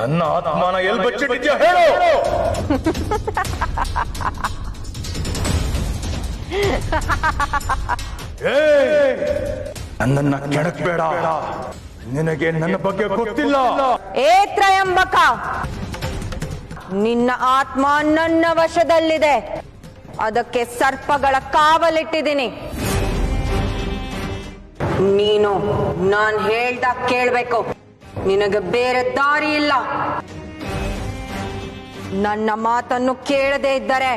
ನನ್ನ ಆತ್ಮನ ಎಲ್ಲಿ ಬಚ್ಚಿಟ್ಟಿದ್ಯಾ ಹೇಳು. ನನ್ನನ್ನ ಕೆಣಕ್ಬೇಡ, ನಿನಗೆ ನನ್ನ ಬಗ್ಗೆ ಗೊತ್ತಿಲ್ಲ. ಏ ತ್ರಯಂಬಕ, ನಿನ್ನ ಆತ್ಮ ನನ್ನ ವಶದಲ್ಲಿದೆ. ಅದಕ್ಕೆ ಸರ್ಪಗಳ ಕಾವಲಿಟ್ಟಿದ್ದೀನಿ. ನೀನು ನಾನ್ ಹೇಳ್ದಾಗ ಕೇಳ್ಬೇಕು. ನಿನಗೆ ಬೇರೆ ದಾರಿ ಇಲ್ಲ. ನನ್ನ ಮಾತನ್ನು ಕೇಳದೇ ಇದ್ದರೆ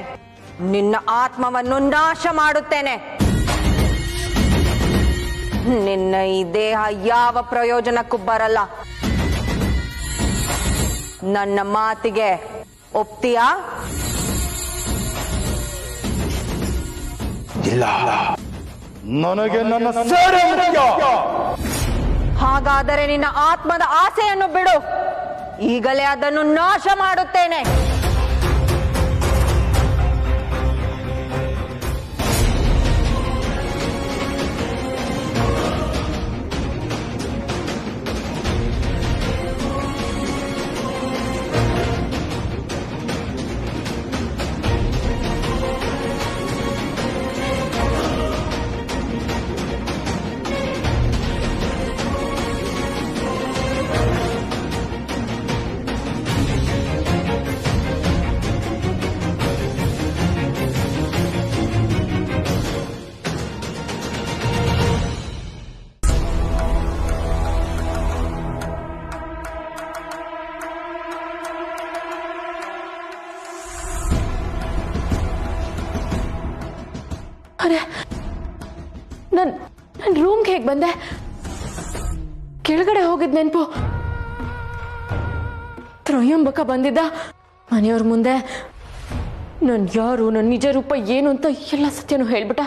ನಿನ್ನ ಆತ್ಮವನ್ನು ನಾಶ ಮಾಡುತ್ತೇನೆ. ನಿನ್ನ ಈ ದೇಹ ಯಾವ ಪ್ರಯೋಜನಕ್ಕೂ ಬರಲ್ಲ. ನನ್ನ ಮಾತಿಗೆ ಒಪ್ತೀಯಾ? ಇಲ್ಲ, ನನಗೆ ನನ್ನ ಸೇವೆ ಮುಖ್ಯ. ಹಾಗಾದರೆ ನಿನ್ನ ಆತ್ಮದ ಆಸೆಯನ್ನು ಬಿಡು. ಈಗಲೇ ಅದನ್ನು ನಾಶ ಮಾಡುತ್ತೇನೆ. ಅರೆ, ನನ್ ರೂಮ್ಗೆ ಹೇಗೆ ಬಂದೆ? ಕೆಳಗಡೆ ಹೋಗಿದ್ ನೆನ್ಪು. ತ್ರಯಂಬಕ ಬಂದಿದ್ದ ಮನೆಯವ್ರ ಮುಂದೆ ನನ್ ಯಾರು, ನನ್ನ ನಿಜ ರೂಪ ಏನು ಅಂತ ಎಲ್ಲ ಸತ್ಯನೂ ಹೇಳ್ಬಿಟ್ಟ.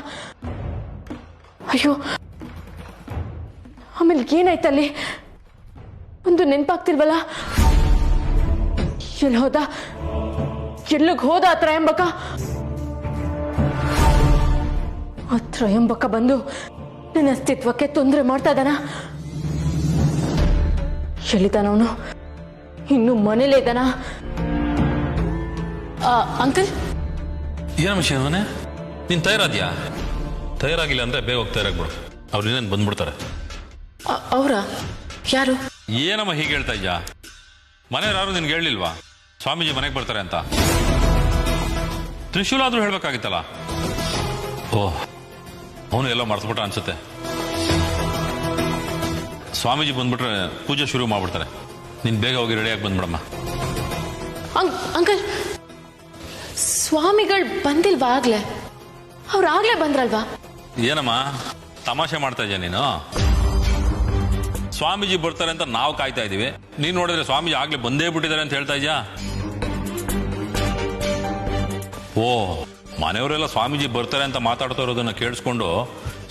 ಅಯ್ಯೋ, ಆಮೇಲೆ ಏನಾಯ್ತಲ್ಲಿ ಒಂದು ನೆನ್ಪಾಗ್ತಿಲ್ವಲ್ಲ. ಎಲ್ಲಿ ಹೋದ? ಎಲ್ಲಿಗೆ ಹೋದ ಆ ತ್ರಯಂಬಕ? ಆ ತ್ರಯಂಬಕ ಬಂದು ನನ್ನ ಅಸ್ತಿತ್ವಕ್ಕೆ ತೊಂದರೆ ಮಾಡ್ತಾ ಇದ್ದಾನ. ಎಲ್ಲಿದ್ದಾನವನು? ಇನ್ನು ಮನೇಲೇ ಇದ್ದಾನ? ಅಂಕಲ್, ಏನಮ್ಮ ಶಿವನೇ, ನೀನ್ ತಯಾರಾದ್ಯಾ? ತಯಾರಾಗಿಲ್ಲ ಅಂದ್ರೆ ಬೇಗ ಹೋಗಿ ತಯಾರಾಗ್ಬಿಡು. ಅವ್ರು ಇನ್ನೇನು ಬಂದ್ಬಿಡ್ತಾರೆ. ಅವರ ಯಾರು? ಏನಮ್ಮ ಹೀಗೆ ಹೇಳ್ತಾ ಇದ್ಯಾ? ಮನೆಯವ್ರು ಯಾರು ನಿನ್ಗೆ ಹೇಳಿಲ್ವಾ ಸ್ವಾಮೀಜಿ ಮನೆಗೆ ಬರ್ತಾರೆ ಅಂತ? ತ್ರಿಶೂಲ ಆದ್ರೂ ಹೇಳ್ಬೇಕಾಗಿತ್ತಲ್ಲ. ಓಹ್, ಅವನು ಎಲ್ಲ ಮರ್ಸ್ಬಿಟ್ಟ ಅನ್ಸುತ್ತೆ. ಸ್ವಾಮೀಜಿ ಬಂದ್ಬಿಟ್ರೆ ಪೂಜೆ ಶುರು ಮಾಡ್ಬಿಡ್ತಾರೆ. ನೀನ್ ಬೇಗ ಹೋಗಿ ರೆಡಿಯಾಗಿ ಬಂದ್ಬಿಡಮ್ಮ. ಅಂಕಲ್, ಸ್ವಾಮಿಗಳು ಬಂದಿಲ್ವಾ ಆಗ್ಲೇ? ಅವ್ರಾಗ್ಲೇ ಬಂದ್ರಲ್ವಾ? ಏನಮ್ಮ ತಮಾಷೆ ಮಾಡ್ತಾ ಇದ್ಯಾ ನೀನು? ಸ್ವಾಮೀಜಿ ಬರ್ತಾರೆ ಅಂತ ನಾವು ಕಾಯ್ತಾ ಇದೀವಿ, ನೀನ್ ನೋಡಿದ್ರೆ ಸ್ವಾಮೀಜಿ ಆಗ್ಲೇ ಬಂದೇ ಬಿಟ್ಟಿದ್ದಾರೆ ಅಂತ ಹೇಳ್ತಾ ಇದ್ಯಾ? ಓ, ಮನೆಯವರೆಲ್ಲ ಸ್ವಾಮೀಜಿ ಬರ್ತಾರೆ ಅಂತ ಮಾತಾಡ್ತಾ ಇರೋದನ್ನ ಕೇಳಿಸ್ಕೊಂಡು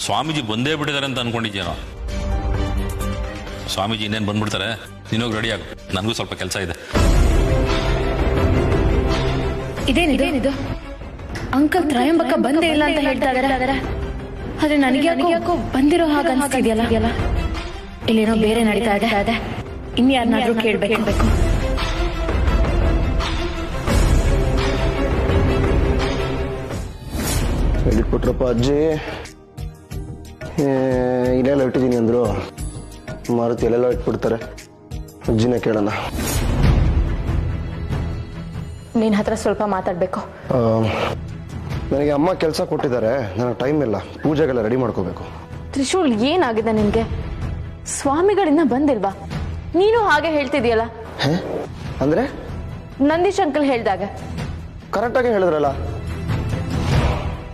ಸ್ವಾಮೀಜಿ ಬಂದೇ ಬಿಟ್ಟಿದ್ದಾರೆ ಅಂತ ಅನ್ಕೊಂಡಿದ್ಯೇನೋ. ಸ್ವಾಮೀಜಿ ಇನ್ನೇನು ಬಂದ್ಬಿಡ್ತಾರೆ, ನೀನೋಗಿ ರೆಡಿ ಆಗು, ನನಗೂ ಸ್ವಲ್ಪ ಕೆಲಸ ಇದೆ. ಇದೇನಿದು? ಅಂಕಲ್ ತ್ರಯಂಬಕ ಬಂದೇ ಇಲ್ಲ ಅಂತ ಹೇಳ್ತಾ ಇದಾರೆ. ಆದ್ರೆ ನನಗೆ ಯಾಕೋ ಬಂದಿರೋ ಹಾಗೆ ಅನ್ಸ್ತಿದ್ಯಲ್ಲ. ಇಲ್ಲೇನೋ ಬೇರೆ ನಡೀತಾ ಇದೆ. ಇನ್ಯಾರನ್ನಾದ್ರೂ ಕೇಳ್ಬೇಕು. ಹೇಳಿಕೊಟ್ರಪ್ಪ ಅಜ್ಜಿ. ಇಲ್ಲೆಲ್ಲ ಇಟ್ಟಿದ್ದೀನಿ ಅಂದ್ರು, ಮಾರುತಿ ಎಲ್ಲೆಲ್ಲ ಇಟ್ಬಿಡ್ತಾರೆ. ಅಜ್ಜಿನ ಕೇಳೋಣ. ನಿನ್ ಹತ್ರ ಸ್ವಲ್ಪ ಮಾತಾಡ್ಬೇಕು. ನನಗೆ ಅಮ್ಮ ಕೆಲಸ ಕೊಟ್ಟಿದ್ದಾರೆ, ನನಗೆ ಟೈಮ್ ಇಲ್ಲ. ಪೂಜೆಗೆಲ್ಲ ರೆಡಿ ಮಾಡ್ಕೋಬೇಕು. ತ್ರಿಶೂಲ್, ಏನಾಗಿದೆ ನಿನ್ಗೆ? ಸ್ವಾಮಿಗಳಿಂದ ಬಂದಿಲ್ವಾ? ನೀನು ಹಾಗೆ ಹೇಳ್ತಿದ್ಯಲ್ಲ. ಅಂದ್ರೆ ನಂದೀಶ್ ಅಂಕಲ್ ಹೇಳ್ದಾಗ ಕರೆಕ್ಟಾಗಿ ಹೇಳಿದ್ರಲ್ಲ.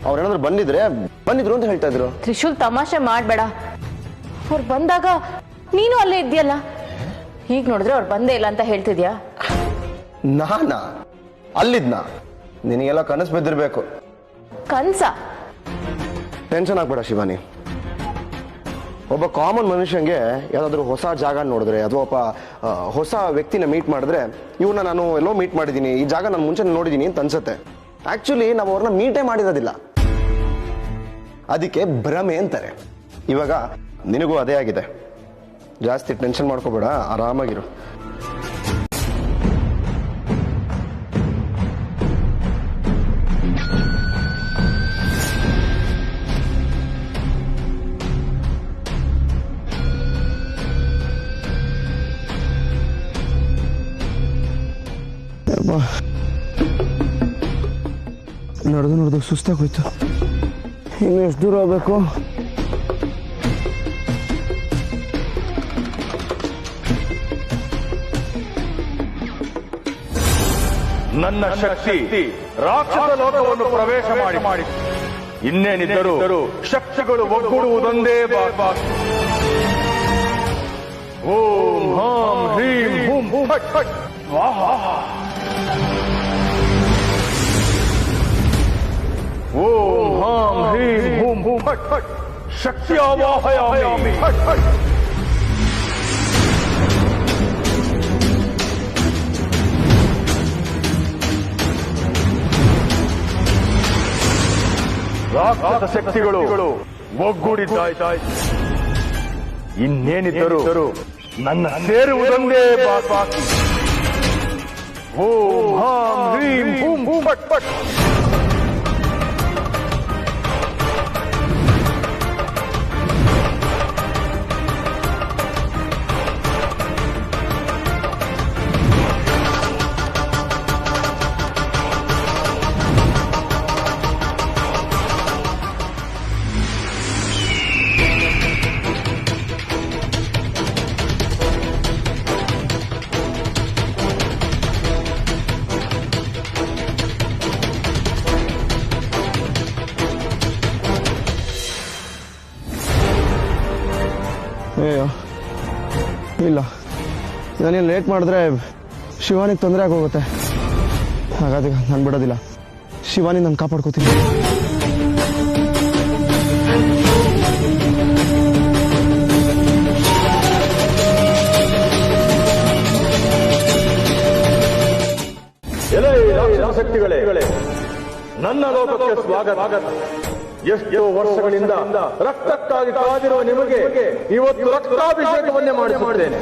ಅವ್ರೇನಾದ್ರು ಬಂದಿದ್ರು ಅಂತ ಹೇಳ್ತಾ ಇದ್ರು. ತ್ರಿಶೂಲ್, ತಮಾಷೆ ಮಾಡ್ಬೇಡ. ಅವ್ರು ಬಂದಾಗ ನೀನು ಅಲ್ಲೇ ಇದ್ಯಲ್ಲ. ಈಗ ನೋಡಿದ್ರೆ ಅವ್ರು ಬಂದೇ ಇಲ್ಲ ಅಂತ ಹೇಳ್ತಿದ್ಯಾ? ನಾನಾ ಅಲ್ಲಿದ್ನ? ನಿನಗೆಲ್ಲ ಕನಸು ಬಿದ್ದಿರ್ಬೇಕು. ಕನ್ಸ? ಟೆನ್ಷನ್ ಆಗ್ಬೇಡ ಶಿವಾನಿ. ಒಬ್ಬ ಕಾಮನ್ ಮನುಷ್ಯಂಗೆ ಯಾವ್ದಾದ್ರು ಹೊಸ ಜಾಗ ನೋಡಿದ್ರೆ ಅಥವಾ ಒಬ್ಬ ಹೊಸ ವ್ಯಕ್ತಿನ ಮೀಟ್ ಮಾಡಿದ್ರೆ, ಇವ್ರನ್ನ ನಾನು ಎಲ್ಲೋ ಮೀಟ್ ಮಾಡಿದ್ದೀನಿ, ಈ ಜಾಗ ನಾನು ಮುಂಚೆ ನೋಡಿದ್ದೀನಿ ಅಂತ ಅನ್ಸುತ್ತೆ. ಆಕ್ಚುಲಿ ನಾವು ಅವ್ರನ್ನ ಮೀಟೇ ಮಾಡಿರೋದಿಲ್ಲ. ಅದಕ್ಕೆ ಭ್ರಮೆ ಅಂತಾರೆ. ಇವಾಗ ನಿನಗೂ ಅದೇ ಆಗಿದೆ. ಜಾಸ್ತಿ ಟೆನ್ಷನ್ ಮಾಡ್ಕೋಬೇಡ, ಆರಾಮಾಗಿರು. ನಡೆದು ಸುಸ್ತಾಗೋಯ್ತು. ಇನ್ನು ಎಷ್ಟು ದೂರ ಹೋಗ್ಬೇಕು? ನನ್ನ ಶಕ್ತಿ ರಾಕ್ಷಸ ಲೋಕವನ್ನು ಪ್ರವೇಶ ಮಾಡಿ ಇನ್ನೇನಿದ್ದರೂ ಶಕ್ತಿಗಳು ಒಗ್ಗೂಡುವುದೊಂದೇ ಬಾಕಿ. ಓಂ ಹಾಂ ಹ್ರೀಂ ಹೂಂ ಫಟ್ ಫಟ್ ಸ್ವಾಹಾ. ಓಂ ಹಾಂ ಹ್ರೀಂ ಹೂಂ ಹೂಂ ಫಟ್ ಫಟ್ ಶಕ್ತಿ ಆವಾಹಯಾಮಿ ಫಟ್ ಫಟ್. ರಾಕ್ಷಸ ಶಕ್ತಿಗಳು ಒಗ್ಗೂಡಿದ್ದಾಯ್ತಾಯ್ತು. ಇನ್ನೇನಿದ್ದರೂ ನನ್ನ ಸೇರುವುದೊಂದೇ ಬಾಕಿ. ಓಂ ಹಾಂ ಹ್ರೀಂ ಹೂಂ ಹೂಂ ಫಟ್ ಫಟ್. ಅಯ್ಯೋ ಇಲ್ಲ, ನಾನೇನು ಲೇಟ್ ಮಾಡಿದ್ರೆ ಶಿವಾನಿಗೆ ತೊಂದರೆ ಆಗೋಗುತ್ತೆ. ಹಾಗಾದ್ರೆ ನಾನು ಬಿಡೋದಿಲ್ಲ. ಶಿವಾನಿ ನಾನು ಕಾಪಾಡ್ಕೋತೀನಿ. ಎಲೈ ರಾಕ್ಷಸ ಶಕ್ತಿಗಳೇ, ನನ್ನ ಲೋಕಕ್ಕೆ ಸ್ವಾಗತ. ಎಷ್ಟೋ ವರ್ಷಗಳಿಂದ ರಕ್ತಕ್ಕಾಗಿ ಕಾದಿರುವ ನಿಮಗೆ ಇವತ್ತು ರಕ್ತಾಭಿಷೇಕವನ್ನೇ ಮಾಡಿಸುತ್ತೇನೆ.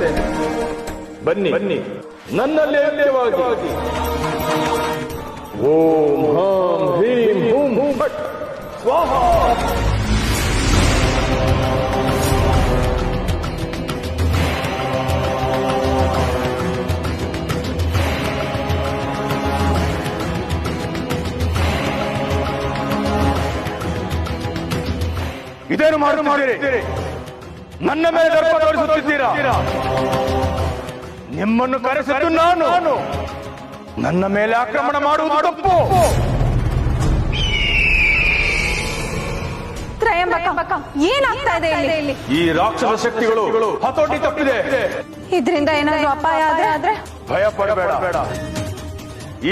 ಬನ್ನಿ ನನ್ನಲ್ಲಿ ಐಕ್ಯವಾಗಿ. ಓಂ ಹಾಂ ಹ್ರೀಂ ಹೂಂ ಹೂಂ ಫಟ್ ಸ್ವಾಹಾ. ಇದೇನು ಮಾಡುತ್ತೀರಿ? ನನ್ನ ಮೇಲೆ ದರ್ಪ ತೋರಿಸುತ್ತಿದ್ದೀರಾ? ನಿಮ್ಮನ್ನು ಕರೆಸಿದ್ದು ನಾನು. ನನ್ನ ಮೇಲೆ ಆಕ್ರಮಣ ಮಾಡುವುದು ತಪ್ಪು. ತ್ರಯಂಬಕ, ಏನಾಗ್ತಾ ಇದೆ ಇಲ್ಲಿ? ಈ ರಾಕ್ಷಸ ಶಕ್ತಿಗಳು ಹತೋಟಿ ತಪ್ಪಿದೆ. ಇದರಿಂದ ಏನಾದ್ರೂ ಅಪಾಯ ಆದ್ರೆ? ಭಯ ಪಡಬೇಡ.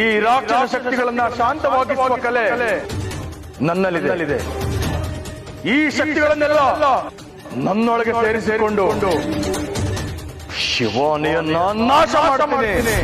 ಈ ರಾಕ್ಷಸ ಶಕ್ತಿಗಳನ್ನ ಶಾಂತವಾಗಿಸುವ ಕಲೆ ನನ್ನಲ್ಲಿದೆ. ಈ ಶಕ್ತಿಗಳನ್ನೆಲ್ಲ ನನ್ನೊಳಗೆ ಸೇರಿಸಿಕೊಂಡು ಶಿವಾನಿಯನ್ನ ನಾಶ ಮಾಡ್ತೀನಿ.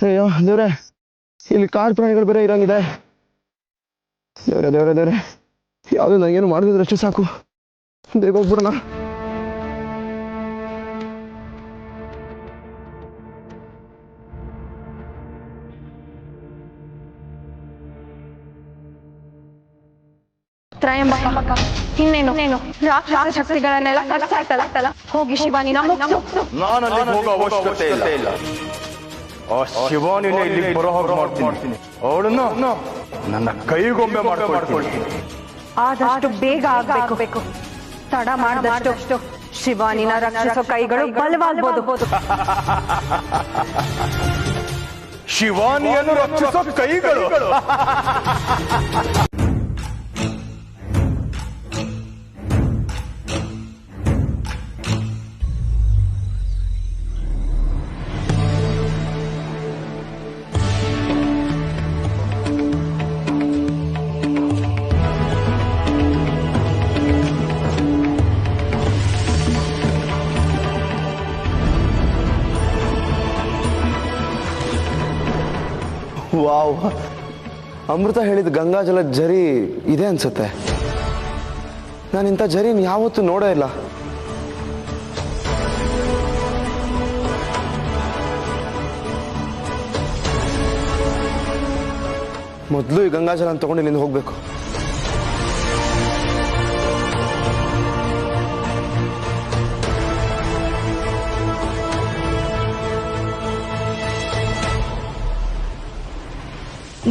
ಅಯ್ಯೋ ದೇವ್ರೆ, ಇಲ್ಲಿ ಕಾಡು ಪ್ರಾಣಿಗಳು ಬೇರೆ ಇರಂಗಿದೆ. ದೇವ್ರೆ ಯಾವುದು ನನಗೇನು ಮಾಡಿದ್ರೆ ಅಷ್ಟು ಸಾಕು. ಬೇಗ ಹೋಗ್ಬಿಡೋಣ. ತ್ರಯಂಬಕ, ಇನ್ನೇನು ರಾಕ್ಷಸ ಶಕ್ತಿಗಳನ್ನೆಲ್ಲ ಕಟ್ಟಾಯ್ತಲ್ಲ. ಹೋಗಿ ಶಿವಾನಿ ನಾನಲ್ಲಿ ಹೋಗೋ ಅವಶ್ಯಕತೆ ಇಲ್ಲ. ಆ ಶಿವಾನಿನೇ ಇಲ್ಲಿ ಬರೋ ಹಾಗೆ ಮಾಡ್ತೀನಿ. ಅವಳನ್ನು ನನ್ನ ಕೈಗೊಂಬೆ ಮಾಡ್ಕೊಳ್ತೀನಿ. ಆದಷ್ಟು ಬೇಗ ಆಗ್ಬೇಕು. ತಡ ಮಾಡಿದಷ್ಟು ಶಿವಾನಿನ ರಕ್ಷಿಸೋ ಕೈಗಳು ಬಲವಾಗಬಹುದು. ಶಿವಾನಿಯನ್ನು ರಕ್ಷಿಸೋ ಕೈಗಳು? ವಾವ್, ಅಮೃತ ಹೇಳಿದ ಗಂಗಾಜಲ ಜರಿ ಇದೆ ಅನ್ಸುತ್ತೆ. ನಾನು ಇಂಥ ಜರಿನ ಯಾವತ್ತೂ ನೋಡೇ ಇಲ್ಲ. ಮೊದಲು ಈ ಗಂಗಾಜಲ ತಗೊಂಡು ಇಲ್ಲಿಂದ ಹೋಗ್ಬೇಕು.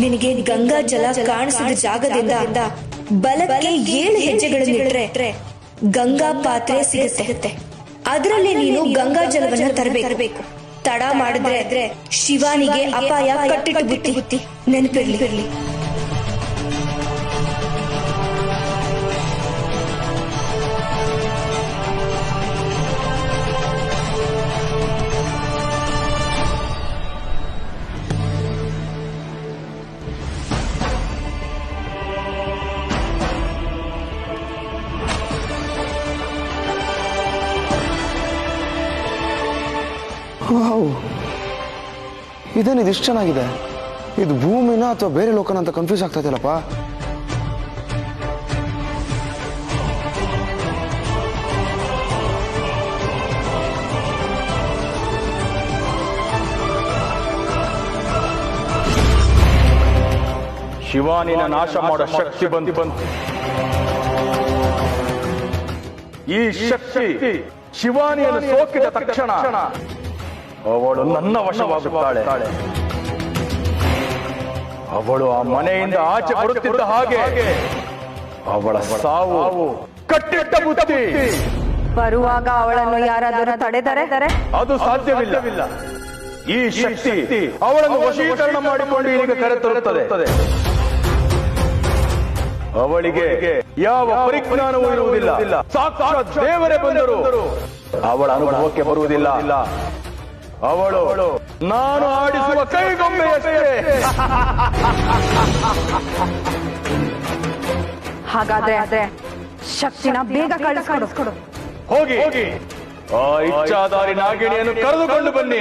ನಿನಗೆ ಗಂಗಾ ಜಲ ಕಾಣಿಸಿದ ಜಾಗದಿಂದ ಬಲಕ್ಕೆ 7 ಹೆಜ್ಜೆಗಳನ್ನಿಟ್ರೆ ಗಂಗಾ ಪಾತ್ರೆ ಸಿಗುತ್ತೆ. ಅದರಲ್ಲಿ ನೀನು ಗಂಗಾ ಜಲವನ್ನ ತರಬೇಕು. ತಡ ಮಾಡಿದ್ರೆ ಶಿವಾನಿಗೆ ಅಪಾಯ ಕಟ್ಟಿಟ್ಟು ಬುತ್ತಿ ನೆನಪಿರ್ಲಿ. ವಾವ್, ಇದೇನಿದು ಇಷ್ಟು ಚೆನ್ನಾಗಿದೆ. ಇದು ಭೂಮಿನ ಅಥವಾ ಬೇರೆ ಲೋಕನ ಅಂತ ಕನ್ಫ್ಯೂಸ್ ಆಗ್ತಾ ಇದೆಯಲ್ಲಪ್ಪ. ಶಿವಾನಿನ ನಾಶ ಮಾಡೋ ಶಕ್ತಿ ಬಂತು. ಈ ಶಕ್ತಿ ಶಿವಾನಿಯನ್ನು ಸೋಕಿದ ತಕ್ಷಣ ಅವಳು ನನ್ನ ವಶವಾಗುತ್ತಾಳೆ. ಅವಳು ಆ ಮನೆಯಿಂದ ಆಚೆ ಬರುತ್ತಿದ್ದ ಹಾಗೆ ಅವಳ ಸಾವು ಕಟ್ಟಿಟ್ಟ ಬುತ್ತಿ. ಬರುವಾಗ ಅವಳನ್ನು ಯಾರಾದರೂ ತಡೆದರೆ ಅದು ಸಾಧ್ಯವಿಲ್ಲ. ಈ ಶಕ್ತಿ ಅವಳನ್ನು ವಶೀಕರಣ ಮಾಡಿಕೊಂಡು ಈಗ ಕರೆತರುತ್ತದೆ. ಅವಳಿಗೆ ಯಾವ ಪರಿಜ್ಞಾನವೂ ಇರುವುದಿಲ್ಲ. ಸಾಕ್ಷಾತ್ ದೇವರೇ ಬಂದರು ಅವಳ ಅನುಭವಕ್ಕೆ ಬರುವುದಿಲ್ಲ. ಅವಳು ನಾನು ಆಡಿಸುವ ಕೈಗೊಂಬೆಯಷ್ಟೇ. ಹಾಗಾದ್ರೆ ಶಕ್ತಿನ ಬೇಗ ಕಳಿಸ್ಕೊಡು. ಹೋಗಿ ಆ ಇಚ್ಛಾಧಾರಿ ನಾಗಿಣಿಯನ್ನು ಕರೆದುಕೊಂಡು ಬನ್ನಿ.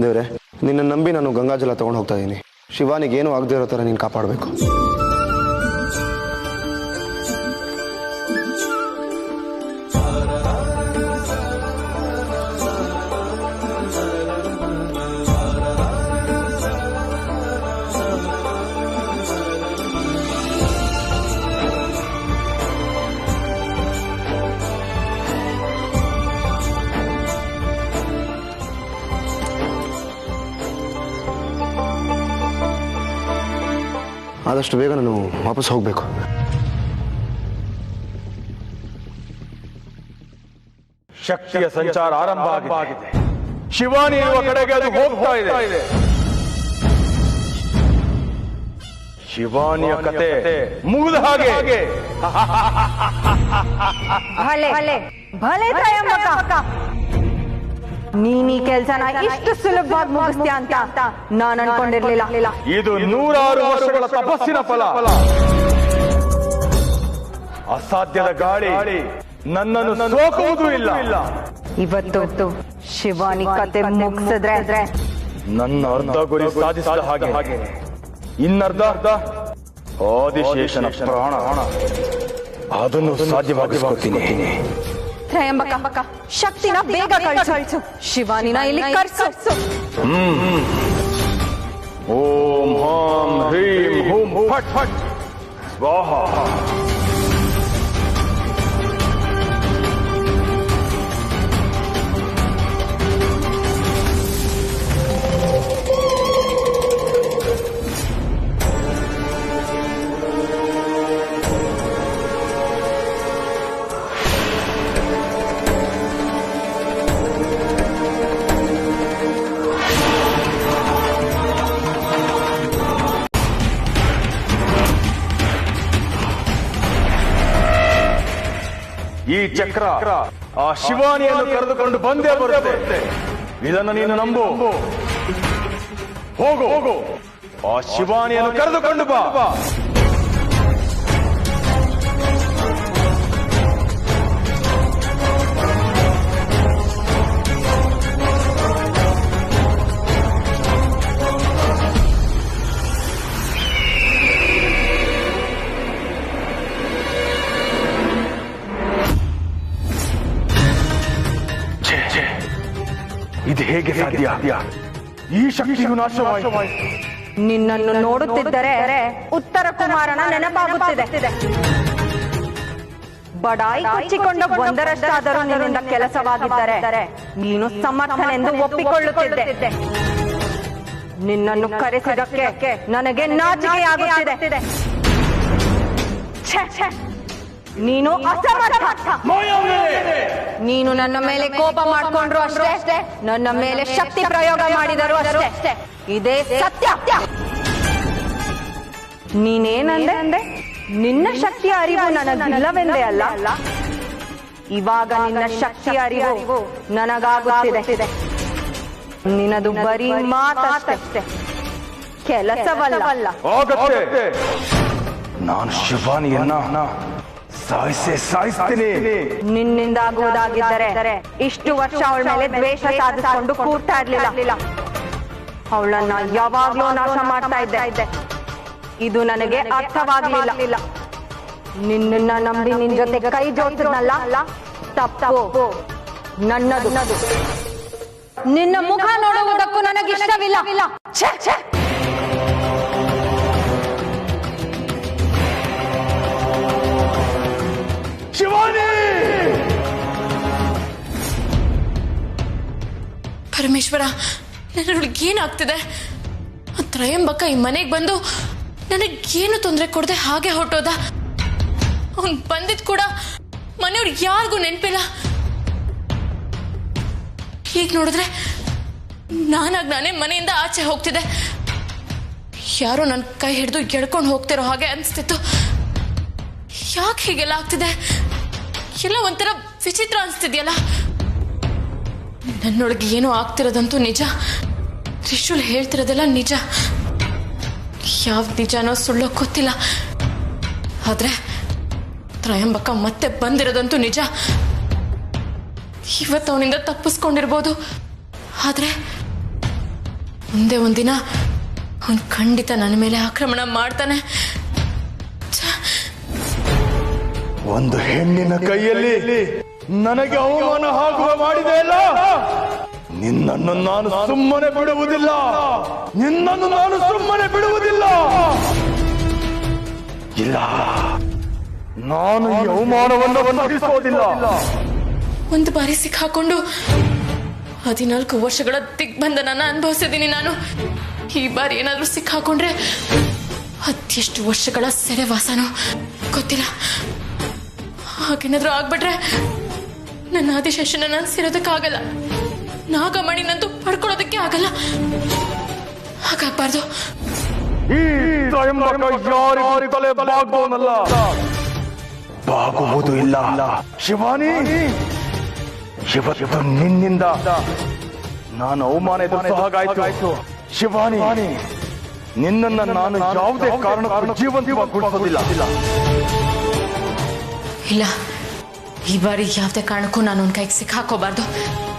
ದೇವ್ರೆ, ನಿನ್ನ ನಂಬಿ ನಾನು ಗಂಗಾಜಲ ತಗೊಂಡು ಹೋಗ್ತಾ ಇದ್ದೀನಿ. ಶಿವಾನಿಗೆ ಏನೂ ಆಗದೆ ಇರೋ ಥರ ನೀನು ಕಾಪಾಡಬೇಕು. ಆದಷ್ಟು ಬೇಗ ನಾನು ವಾಪಸ್ ಹೋಗಬೇಕು. ಶಕ್ತಿಯ ಸಂಚಾರ ಆರಂಭ ಆಗಿದೆ. ಶಿವಾನಿ ಇರುವ ಕಡೆಗೆ ಅದು ಹೋಗ್ತಾ ಇದೆ. ಶಿವಾನಿಯ ಕತೆ ಮುಗಿದ ಹಾಗೆ. ಭಲೆ ತ್ರಯಂಬಕ, ನೀನ್ ಈ ಕೆಲ್ಸನ ಇಷ್ಟು ಸುಲಭವಾಗಿ ಮುಗಿಸ್ತೀಯ ಅಂತ ನಾನು ಅನ್ಕೊಂಡಿರ್ಲಿಲ್ಲ. ಇದು 100 ವರ್ಷಗಳ ತಪಸ್ಸಿನ ಫಲ. ಅಸಾಧ್ಯದ ಗಾಳಿ ನನ್ನನ್ನು ಸೋಕುವುದೂ ಇಲ್ಲ. ಇವತ್ತು ಶಿವಾನಿ ಕತೆ ಮುಗಿಸಿದ್ರೆ ನನ್ನ ಅರ್ಧ ಗುರಿ ಸಾಧಿಸಿದ ಹಾಗೆ ಇನ್ನರ್ಧ ಆದಿಶೇಷನ ಪ್ರಾಣ ಅದನ್ನು ಸಾಧ್ಯವಾಗಿಸ್ಕೊಳ್ತೀನಿ. ತ್ರಯಂಬಕ, ಶಕ್ತಿನ ಬೇಗ ಕಳಿಸು. ಶಿವಾನಿನ ಇಲ್ಲಿ ಕರ್ಸು. ಓಂ ಹಾಂ ಹ್ರೀಂ ಹೂಂ ಫಟ್ ಫಟ್ ಸ್ವಾಹ. ಈ ಚಕ್ರ ಆ ಶಿವಾನಿಯನ್ನು ಕರೆದುಕೊಂಡು ಬಂದೇ ಬರುತ್ತೆ. ಇದನ್ನು ನೀನು ನಂಬು. ಹೋಗು, ಆ ಶಿವಾನಿಯನ್ನು ಕರೆದುಕೊಂಡು ಬಾ. ಇದು ಹೇಗೆ ಸಾಧ್ಯ? ಈ ಶಕ್ತಿಯು ನಾಶವಾಯಿತು. ನಿನ್ನನ್ನು ನೋಡುತ್ತಿದ್ದರೆ ಉತ್ತರ ಕುಮಾರನ ನೆನಪಾಗುತ್ತಿದೆ. ಬಡಾಯಿ ಕೊಚ್ಚಿಕೊಂಡ ಒಂದರಷ್ಟಾದರೂ ನಿನ್ನಿಂದ ಕೆಲಸವಾಗಿದ್ದರೆ ನೀನು ಸಮರ್ಥನೆಂದು ಒಪ್ಪಿಕೊಳ್ಳುತ್ತಿದ್ದೆ. ನಿನ್ನನ್ನು ಕರೆಸಿದಕ್ಕೆ ನನಗೆ ನಾಚಿಕೆಯಾಗುತ್ತಿದೆ. ನೀನು ಅಸಮರ್ಥ. ನೀನು ನನ್ನ ಮೇಲೆ ಕೋಪ ಮಾಡಿಕೊಂಡ್ರು ಅಷ್ಟೇ, ನನ್ನ ಮೇಲೆ ಶಕ್ತಿ ಪ್ರಯೋಗ ಮಾಡಿದರು ಅಷ್ಟೇ. ಇದೇ ಸತ್ಯ. ನೀನೇನಂದೆ? ನಿನ್ನ ಶಕ್ತಿಯ ಅರಿವು ನನಗಿಲ್ಲವೆಂದೇ ಅಲ್ಲ, ಇವಾಗ ನಿನ್ನ ಶಕ್ತಿಯ ಅರಿವು ನನಗಾಗುತ್ತಿದೆ. ನಿನ್ನದು ಬರೀ ಮಾತಷ್ಟೇ, ಕೆಲಸವಲ್ಲ. ಆಗತ್ತೆ. ನಾನು ಶಿವಾನಿಯನ್ನ ಸಾಯಿಸ್ತೀನಿ. ನಿನ್ನಿಂದಾಗುವುದಾಗಿದ್ದರೆ ಇಷ್ಟು ವರ್ಷ ಅವಳ ಮೇಲೆ ದ್ವೇಷ ಸಾಧಿಸಿಕೊಂಡು ಕೂರ್ತಾ ಇರ್ಲಿಲ್ಲ. ಅವಳನ್ನ ಯಾವಾಗ್ಲೂ ನಾಶ ಮಾಡ್ತಾ ಇದ್ದೆ. ಇದು ನನಗೆ ಅರ್ಥವಾಗಲಿಲ್ಲ. ನಿನ್ನ ನಂಬಿ ನಿನ್ ಜೊತೆ ಕೈ ಜೋಡಿಸಿದ್ನಲ್ಲ, ತಪ್ಪು ನನ್ನದು. ನಿನ್ನ ಮುಖ ನೋಡುವುದಕ್ಕೂ ನನಗಿಷ್ಟವಿಲ್ಲ. ಶಿವಾನಿ! ಪರಮೇಶ್ವರ, ನನ್ನೊಳಗೆ ಏನಾಗ್ತಿದೆ? ತ್ರಯಂಬಕ ಈ ಮನೆಗೆ ಬಂದು ನನಗೇನು ತೊಂದರೆ ಕೊಡದೆ ಹಾಗೆ ಹೊರಟೋದ. ಅವನ್ ಬಂದಿದ್ ಕೂಡ ಮನೆಯವ್ರು ಯಾರಿಗೂ ನೆನಪಿಲ್ಲ. ಈಗ ನೋಡಿದ್ರೆ ನಾನೇ ಮನೆಯಿಂದ ಆಚೆ ಹೋಗ್ತಿದ್ದೆ. ಯಾರೋ ನನ್ನ ಕೈ ಹಿಡಿದು ಎಳ್ಕೊಂಡು ಹೋಗ್ತಿರೋ ಹಾಗೆ ಅನ್ಸ್ತಿತ್ತು. ಯಾಕೆ ಹೀಗೆಲ್ಲ ಆಗ್ತಿದೆ? ಎಲ್ಲ ಒಂಥರ ವಿಚಿತ್ರ ಅನ್ಸ್ತಿದ್ಯಲ್ಲ. ನನ್ನೊಳಗೆ ಏನೋ ಆಗ್ತಿರೋದಂತೂ ನಿಜ. ತ್ರಿಶೂಲ್ ಹೇಳ್ತಿರೋದೆಲ್ಲ ನಿಜ. ಯಾವ ನಿಜನೋ ಸುಳ್ಳೋ ಗೊತ್ತಿಲ್ಲ. ಆದ್ರೆ ತ್ರಯಂಬಕ ಮತ್ತೆ ಬಂದಿರೋದಂತೂ ನಿಜ. ಇವತ್ತು ಅವನಿಂದ ತಪ್ಪಿಸ್ಕೊಂಡಿರ್ಬೋದು. ಆದ್ರೆ ಮುಂದೆ ಒಂದಿನ ಅವನು ಖಂಡಿತ ನನ್ನ ಮೇಲೆ ಆಕ್ರಮಣ ಮಾಡ್ತಾನೆ. ಒಂದು ಹೆಣ್ಣಿನ ಕೈಯಲ್ಲಿ ನನಗೆ ಅವಮಾನ ಆಗುವ ಮಾಡಿದೆ ಅಲ್ಲ, ನಿನ್ನನ್ನು ನಾನು ಸುಮ್ಮನೆ ಬಿಡುವುದಿಲ್ಲ. ಇಲ್ಲ, ನಾನು ಈ ಅವಮಾನವನ್ನು ಸಹಿಸೋದಿಲ್ಲ. ಒಂದು ಬಾರಿ ಸಿಕ್ಕಾಕೊಂಡು 14 ವರ್ಷಗಳ ದಿಗ್ಬಂಧನನ ಅನುಭವಿಸಿದ್ದೀನಿ ನಾನು. ಈ ಬಾರಿ ಏನಾದ್ರೂ ಸಿಕ್ಕಾಕೊಂಡ್ರೆ ಅದೆಷ್ಟು ವರ್ಷಗಳ ಸೆರೆವಾಸನೋ ಗೊತ್ತಿಲ್ಲ. ಹಾಗೇನಾದ್ರೂ ಆಗ್ಬಿಟ್ರೆ ನನ್ನ ಆದಿಶೇಷನ ನಾನು ಸೇರೋದಕ್ಕಾಗಲ್ಲ. ನಾಗಮಣಿನಂತೂ ಪಡ್ಕೊಳ್ಳೋದಕ್ಕೆ ಆಗಲ್ಲ. ಹಾಗಾಗ್ಬಾರ್ದು. ಈ ತ್ರಯಂಬಕ ಯಾರಿಗೂ ತಲೆ ಬಾಗುವನಲ್ಲ, ಬಾಗುವುದು ಇಲ್ಲ. ಶಿವಾನಿ, ಇವತ್ತು ನಿನ್ನಿಂದ ನಾನು ಅವಮಾನ ಎದುರಿಸೋ ಹಾಗಾಯ್ತು. ಶಿವಾನಿ, ನಿನ್ನನ್ನು ನಾನು ಯಾವುದೇ ಕಾರಣಕ್ಕೂ ಜೀವಂತವಾಗಿಲ್ಲ. ಇಲ್ಲ, ಈ ಬಾರಿ ಯಾವುದೇ ಕಾರಣಕ್ಕೂ ನಾನು ಅವನ ಕೈಗೆ ಸಿಕ್ಕಾಕೋಬಾರ್ದು.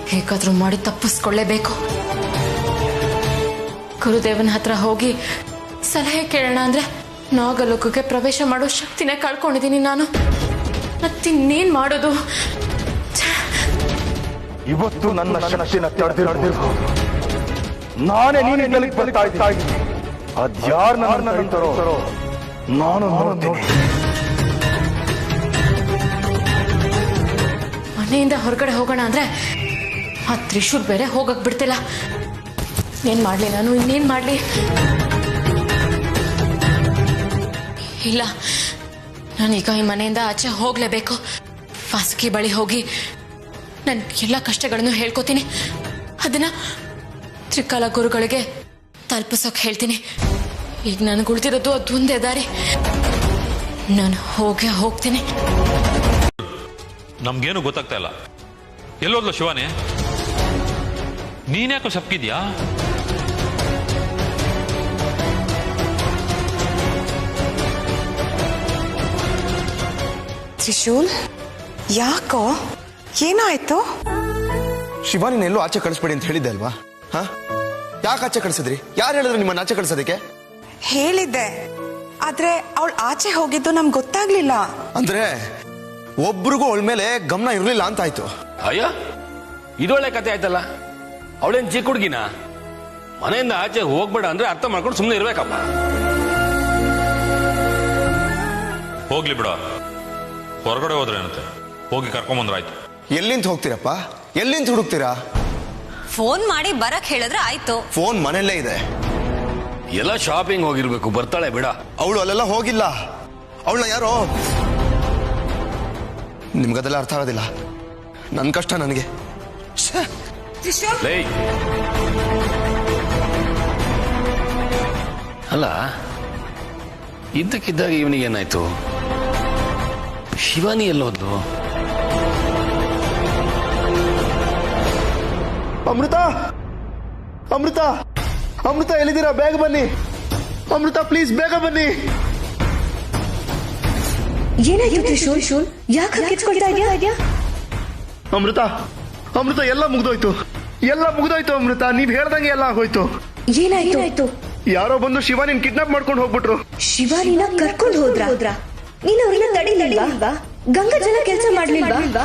ಹೇಗಾದ್ರೂ ಮಾಡಿ ತಪ್ಪಿಸ್ಕೊಳ್ಳೇಬೇಕು. ಗುರುದೇವನ ಹತ್ರ ಹೋಗಿ ಸಲಹೆ ಕೇಳೋಣ ಅಂದ್ರೆ ನಾಗಲೋಕಕ್ಕೆ ಪ್ರವೇಶ ಮಾಡೋ ಶಕ್ತಿನೇ ಕಳ್ಕೊಂಡಿದ್ದೀನಿ ನಾನು. ಮತ್ತಿನ್ನೇನ್ ಮಾಡೋದು? ಇವತ್ತು ನನ್ನ ಶಕ್ತಿನ ತಡೆದಿರೋದು ನಾನೇ. ನೀನು ಬರ್ತಾ ಇದ್ದೀನಿ. ಅದ್ಯಾರು ನನ್ನ ಹೇಳ್ತಾರೋ ನಾನು ನೋಡ್ತೀನಿ. ಮನೆಯಿಂದ ಹೊರಗಡೆ ಹೋಗೋಣ ಅಂದ್ರೆ ಆ ತ್ರಿಶೂಲ್ ಬೇರೆ ಹೋಗಕ್ ಬಿಡ್ತಿಲ್ಲ. ಏನ್ ಮಾಡ್ಲಿ ನಾನು? ಇನ್ನೇನ್ ಮಾಡ್ಲಿ? ಇಲ್ಲ, ನಾನೀಗ ಈ ಮನೆಯಿಂದ ಆಚೆ ಹೋಗ್ಲೇಬೇಕು. ವಾಸುಕಿ ಬಳಿ ಹೋಗಿ ನನ್ನ ಎಲ್ಲ ಕಷ್ಟಗಳನ್ನು ಹೇಳ್ಕೊತೀನಿ. ಅದನ್ನ ತ್ರಿಕಾಲ ಗುರುಗಳಿಗೆ ತಲುಪಿಸೋಕೆ ಹೇಳ್ತೀನಿ. ಈಗ ನನಗೆ ಉಳಿದಿರೋದು ಅದೊಂದೇ ದಾರಿ. ನಾನು ಹೋಗ್ತೀನಿ. ನಮ್ಗೇನು ಗೊತ್ತಾಗ್ತಾ ಇಲ್ಲ. ಎಲ್ಲೋದ್ಲು ಶಿವಾನಿ? ನೀನ್ಯಾಕೋ ಸಪ್ಕಿದ್ಯಾ? ತ್ರಿಶೂಲ್, ಯಾಕೋ? ಏನಾಯ್ತು? ಶಿವಾನಿನ ಎಲ್ಲೂ ಆಚೆ ಕಳಿಸ್ಬೇಡಿ ಅಂತ ಹೇಳಿದ್ದೆ ಅಲ್ವಾ? ಯಾಕೆ ಆಚೆ ಕಳಿಸಿದ್ರಿ? ಯಾರು ಹೇಳಿದ್ರು ನಿಮ್ಮನ್ನ ಆಚೆ ಕಳಿಸೋದಕ್ಕೆ? ಹೇಳಿದ್ದೆ, ಆದ್ರೆ ಅವಳು ಆಚೆ ಹೋಗಿದ್ದು ನಮ್ಗೆ ಗೊತ್ತಾಗ್ಲಿಲ್ಲ. ಅಂದ್ರೆ ಒಬ್ರಿಗೂ ಅವಳ ಮೇಲೆ ಗಮನ ಇರ್ಲಿಲ್ಲ ಅಂತ ಆಯ್ತು. ಅಯ್ಯೋ, ಇದೊಳ್ಳೆ ಕತೆ ಆಯ್ತಲ್ಲ. ಅವಳೇನ್ ಚಿಕ್ಕ ಹುಡುಗಿನ? ಮನೆಯಿಂದ ಆಚೆ ಹೋಗ್ಬೇಡ ಅಂದ್ರೆ ಅರ್ಥ ಮಾಡ್ಕೊಂಡು ಸುಮ್ಮನೆ ಇರ್ಬೇಕಪ್ಪ. ಹೋಗ್ಲಿ ಬಿಡ, ಹೊರಗಡೆ ಹೋದ್ರೇನಂತೆ, ಹೋಗಿ ಕರ್ಕೊಂಬಂದ್ರಾಯ್ತು. ಎಲ್ಲಿಂದ ಹೋಗ್ತೀರಪ್ಪ? ಎಲ್ಲಿಂದ ಹುಡುಕ್ತೀರಾ? ಫೋನ್ ಮಾಡಿ ಬರಕ್ ಹೇಳಿದ್ರೆ ಆಯ್ತು. ಫೋನ್ ಮನೆಯಲ್ಲೇ ಇದೆ. ಎಲ್ಲ ಶಾಪಿಂಗ್ ಹೋಗಿರ್ಬೇಕು, ಬರ್ತಾಳೆ ಬಿಡ. ಅವಳು ಅಲ್ಲೆಲ್ಲ ಹೋಗಿಲ್ಲ. ಅವಳನ್ನ ಯಾರೋ, ನಿಮ್ಗದೆಲ್ಲ ಅರ್ಥ ಆಗೋದಿಲ್ಲ. ನನ್ನ ಕಷ್ಟ ನನಗೆ. ಲೇ, ಅಲ್ಲ ಇದ್ದಕ್ಕಿದ್ದಾಗ ಇವನಿಗೆ ಏನಾಯ್ತು? ಶಿವಾನಿ ಎಲ್ಲೋದ್ಲು? ಅಮೃತ, ಅಮೃತ, ಅಮೃತ ಎಲ್ಲಿದ್ದೀರಾ? ಬೇಗ ಬನ್ನಿ ಅಮೃತ, ಪ್ಲೀಸ್ ಬೇಗ ಬನ್ನಿ. ಏನಾಯ್ತು ತ್ರಿಶೂಲ್? ಯಾಕೆ ಕಿತ್ಕೊಳ್ತಾ ಇದ್ಯಾ? ಅಮೃತ, ಅಮೃತ ಎಲ್ಲ ಮುಗ್ದೋಯ್ತು, ಎಲ್ಲ ಮುಗ್ದೋಯ್ತು ಅಮೃತ. ನೀವ್ ಹೇಳ್ದಂಗೆ ಎಲ್ಲ ಆಗೋಯ್ತು. ಏನಾಯ್ತು? ಯಾರೋ ಬಂದು ಶಿವಾನಿನ್ ಕಿಡ್ನಾಪ್ ಮಾಡ್ಕೊಂಡು ಹೋಗ್ಬಿಟ್ರು. ಶಿವಾನಿನ ಕರ್ಕೊಂಡು ಹೋದ್ರ? ನೀನ್ ಅವ್ರನ್ನ ತಡಿಲಿಲ್ವಾ? ಗಂಗಾ ಜಲ ಕೆಲಸ ಮಾಡ್ಲಿಲ್ವಾ?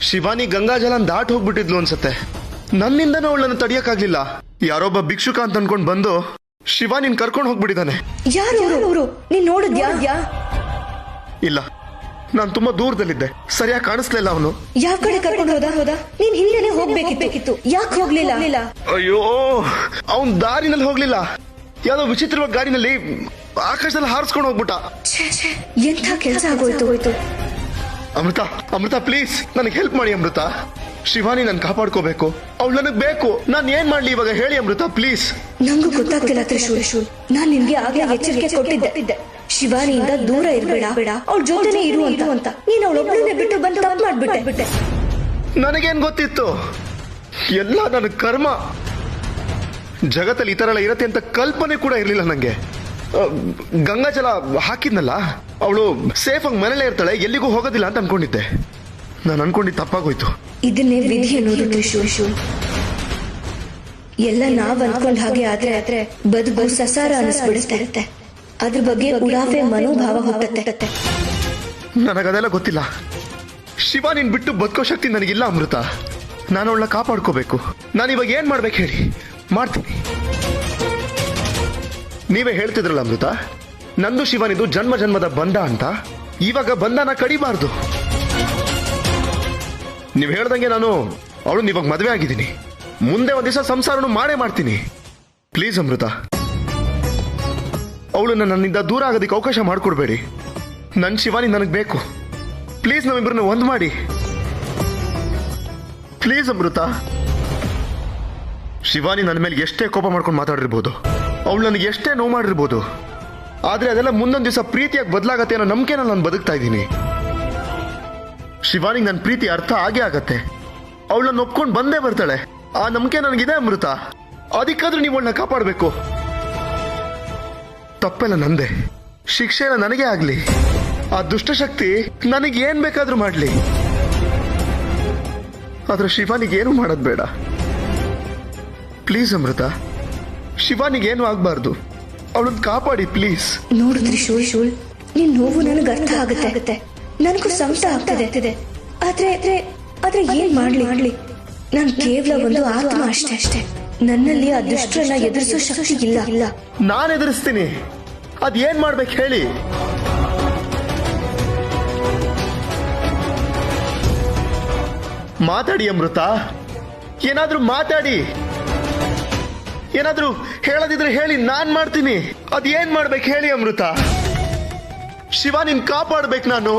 ಶಿವಾನಿ ಗಂಗಾ ಜಲನ್ ದಾಟ್ ಹೋಗ್ಬಿಟ್ಟಿದ್ಲು ಅನ್ಸತ್ತೆ. ನನ್ನಿಂದನೂ ಅವಳನ್ನು ತಡಿಯಕ್ಕಾಗ್ಲಿಲ್ಲ. ಯಾರೊಬ್ಬ ಭಿಕ್ಷುಕ ಅಂತ ಅನ್ಕೊಂಡ್ ಬಂದು ಶಿವಾನಿನ್ ಕರ್ಕೊಂಡು ಹೋಗ್ಬಿಟ್ಟಿದ್ದಾನೆ. ಯಾರು ಅವರು? ನೀನ್ ನೋಡಿದ್ಯಾ? ಇಲ್ಲ, ನಾನ್ ತುಂಬಾ ದೂರದಲ್ಲಿದ್ದೆ, ಸರಿಯಾಗಿ ಕಾಣಿಸ್ಲಿಲ್ಲ ಅವನು. ಯಾವ ಕಡೆ ಕರ್ಕೊಂಡು ಹೋದ? ನೀನ್ ಹಿಂದೆನೆ ಹೋಗ್ಬೇಕಿತ್ತು, ಯಾಕೆ ಹೋಗ್ಲಿಲ್ಲ? ಅಯ್ಯೋ, ಅವನ್ ದಾರಿನಲ್ಲಿ ಹೋಗ್ಲಿಲ್ಲ, ಯಾವ್ದೋ ವಿಚಿತ್ರವಾದ ಗಾಡಿನಲ್ಲಿ ಆಕಾಶದಲ್ಲಿ ಹಾರಿಸ್ಕೊಂಡು ಹೋಗ್ಬಿಟ್ಟ. ಎಂಥ ಕೆಲಸ ಆಗೋಯ್ತು. ಅಮೃತ, ಅಮೃತ ಪ್ಲೀಸ್ ನನಗೆ ಹೆಲ್ಪ್ ಮಾಡಿ ಅಮೃತ. ಶಿವಾನಿ ನನ್ ಕಾಪಾಡ್ಕೋಬೇಕು, ಅವಳು ನನಗ್ ಬೇಕು. ನಾನ್ ಏನ್ ಮಾಡ್ಲಿ ಇವಾಗ ಹೇಳಿ ಅಮೃತ ಪ್ಲೀಸ್. ನಂಗೂ ಗೊತ್ತಾಗ್ತಿಲ್ಲ ತ್ರಿಶೂಲ್. ನಾನ್ ನಿನ್ಗೆ ಆಗ್ಲೇ ಎಚ್ಚರಿಕೆ ಕೊಟ್ಟಿದ್ದೆ, ಶಿವಾನಿಯಿಂದ ದೂರ ಇರ್ಬೇಡ, ಅವಳ ಜೊತೆನೆ ಇರು ಅಂತ. ನೀನ್ ಅವಳೊಬ್ಬಳನ್ನೇ ಬಿಟ್ಟು ಬಂದು ತಪ್ಪು ಮಾಡ್ಬಿಟ್ಟೆ. ನನಗೇನ್ ಗೊತ್ತಿತ್ತು? ಎಲ್ಲ ನನ್ನ ಕರ್ಮ. ಜಗತ್ತಲ್ಲಿ ಈ ತರ ಎಲ್ಲ ಇರತ್ತೆ ಅಂತ ಕಲ್ಪನೆ ಕೂಡ ಇರ್ಲಿಲ್ಲ ನಂಗೆ. ಗಂಗಾಜಲ ಹಾಕಿದ್ನಲ್ಲ, ಅವಳು ಸೇಫ್ ಆಗಿ ಮನೇಲೇ ಇರ್ತಾಳೆ, ಎಲ್ಲಿಗೂ ಹೋಗೋದಿಲ್ಲ ಅಂತ ಅನ್ಕೊಂಡಿದ್ದೆ. ನಾನು ಅನ್ಕೊಂಡಿದ್ದು ತಪ್ಪಾಗೋಯ್ತು. ಇದನ್ನೇ ವಿಧಿ ಅನ್ನೋದು ತ್ರಿಶೂಲ್. ಎಲ್ಲ ನಾವ್ ಅನ್ಕೊಂಡ್ ಹಾಗೆ ಆದ್ರೆ ಬದುಕು ಸಸಾರ ಅನಿಸ್ಬಿಡುತ್ತೆ. ಅದ್ರ ಬಗ್ಗೆ ಉಡಾಫೆ ಮನೋಭಾವ ಹುಟ್ಟತ್ತೆ. ನನಗದೆಲ್ಲ ಗೊತ್ತಿಲ್ಲ. ಶಿವ ನೀನ್ ಬಿಟ್ಟು ಬದುಕೋ ಶಕ್ತಿ ನನಗಿಲ್ಲ ಅಮೃತ. ನಾನು ಅವಳನ್ನ ಕಾಪಾಡ್ಕೋಬೇಕು. ನಾನು ಇವಾಗ ಏನ್ ಮಾಡ್ಬೇಕು ಹೇಳಿ, ಮಾಡ್ತೀನಿ. ನೀವೇ ಹೇಳ್ತಿದ್ರಲ್ಲ ಅಮೃತ, ನಂದು ಶಿವನಿದು ಜನ್ಮ ಜನ್ಮದ ಬಂಧ ಅಂತ. ಇವಾಗ ಬಂಧನ ಕಡಿಬಾರ್ದು. ನೀವ್ ಹೇಳ್ದಂಗೆ ನಾನು ಅವಳು ಇವಾಗ ಮದುವೆ ಆಗಿದ್ದೀನಿ. ಮುಂದೆ ಒಂದ್ ದಿವಸ ಸಂಸಾರನು ಮಾಡೇ ಮಾಡ್ತೀನಿ. ಪ್ಲೀಸ್ ಅಮೃತ, ಅವಳನ್ನ ನನ್ನಿಂದ ದೂರ ಆಗೋದಕ್ಕೆ ಅವಕಾಶ ಮಾಡಿಕೊಡ್ಬೇಡಿ. ನನ್ ಶಿವಾನಿ ನನಗ್ ಬೇಕು. ಪ್ಲೀಸ್ ನಾವಿಬ್ಬರನ್ನ ಒಂದ್ ಮಾಡಿ. ಪ್ಲೀಸ್ ಅಮೃತ. ಶಿವಾನಿ ನನ್ನ ಮೇಲೆ ಎಷ್ಟೇ ಕೋಪ ಮಾಡ್ಕೊಂಡು ಮಾತಾಡಿರ್ಬೋದು, ಅವಳು ನನಗೆ ಎಷ್ಟೇ ನೋವು ಮಾಡಿರ್ಬೋದು, ಆದ್ರೆ ಅದೆಲ್ಲ ಮುಂದೊಂದು ದಿವಸ ಪ್ರೀತಿಯಾಗಿ ಬದಲಾಗತ್ತೆ ಅನ್ನೋ ನಂಬಿಕೆನ ನಾನು ಬದುಕ್ತಾ ಇದ್ದೀನಿ. ಶಿವಾನಿಗೆ ನನ್ನ ಪ್ರೀತಿ ಅರ್ಥ ಆಗೇ ಆಗತ್ತೆ. ಅವಳನ್ನ ಒಪ್ಕೊಂಡು ಬಂದೇ ಬರ್ತಾಳೆ. ಆ ನಂಬಿಕೆ ನನಗಿದೆ ಅಮೃತ. ಅದಕ್ಕಾದ್ರೂ ನೀವು ಅವಳನ್ನ ಕಾಪಾಡಬೇಕು. ತಪ್ಪೆಲ್ಲ ನಂದೆ, ಶಿಕ್ಷೆ ಎಲ್ಲ ನನಗೆ ಆಗ್ಲಿ. ಆ ದುಷ್ಟಶಕ್ತಿ ನನಗೆ ಏನ್ ಬೇಕಾದ್ರೂ ಮಾಡ್ಲಿ, ಆದ್ರೆ ಶಿವಾನಿಗೆ ಏನು ಮಾಡೋದ್ ಬೇಡ. ಪ್ಲೀಸ್ ಅಮೃತ, ಶಿವಾನಿಗೇನು ಆಗ್ಬಾರ್ದು. ಅವಳನ್ನ ಕಾಪಾಡಿ ಪ್ಲೀಸ್. ನೋಡಿದ್ರಿ ಶೂಲ್, ನಿನ್ ನೋವು ನನಗೆ ಅರ್ಥ ಆಗುತ್ತೆ. ನನಗೂ ಸಂಕಟ ಆಗ್ತದೆ. ಆದ್ರೆ ಏನ್ ಮಾಡ್ಲಿ? ನಾನು ಕೇವಲ ಒಂದು ಆತ್ಮ ಅಷ್ಟೇ. ನನ್ನಲ್ಲಿ ಆ ದುಷ್ಟರನ್ನ ಎದುರಿಸೋ ಶಕ್ತಿ ಇಲ್ಲ. ನಾನು ಎದುರಿಸ್ತೀನಿ. ಅದೇನ್ ಮಾಡ್ಬೇಕು ಹೇಳಿ. ಮಾತಾಡಿ ಅಮೃತ, ಏನಾದ್ರೂ ಮಾತಾಡಿ. ಏನಾದ್ರೂ ಹೇಳದಿದ್ರೆ ಹೇಳಿ, ನಾನ್ ಮಾಡ್ತೀನಿ. ಅದೇನ್ ಮಾಡ್ಬೇಕು ಹೇಳಿ ಅಮೃತ. ಶಿವ ನಿನ್ ಕಾಪಾಡ್ಬೇಕು ನಾನು.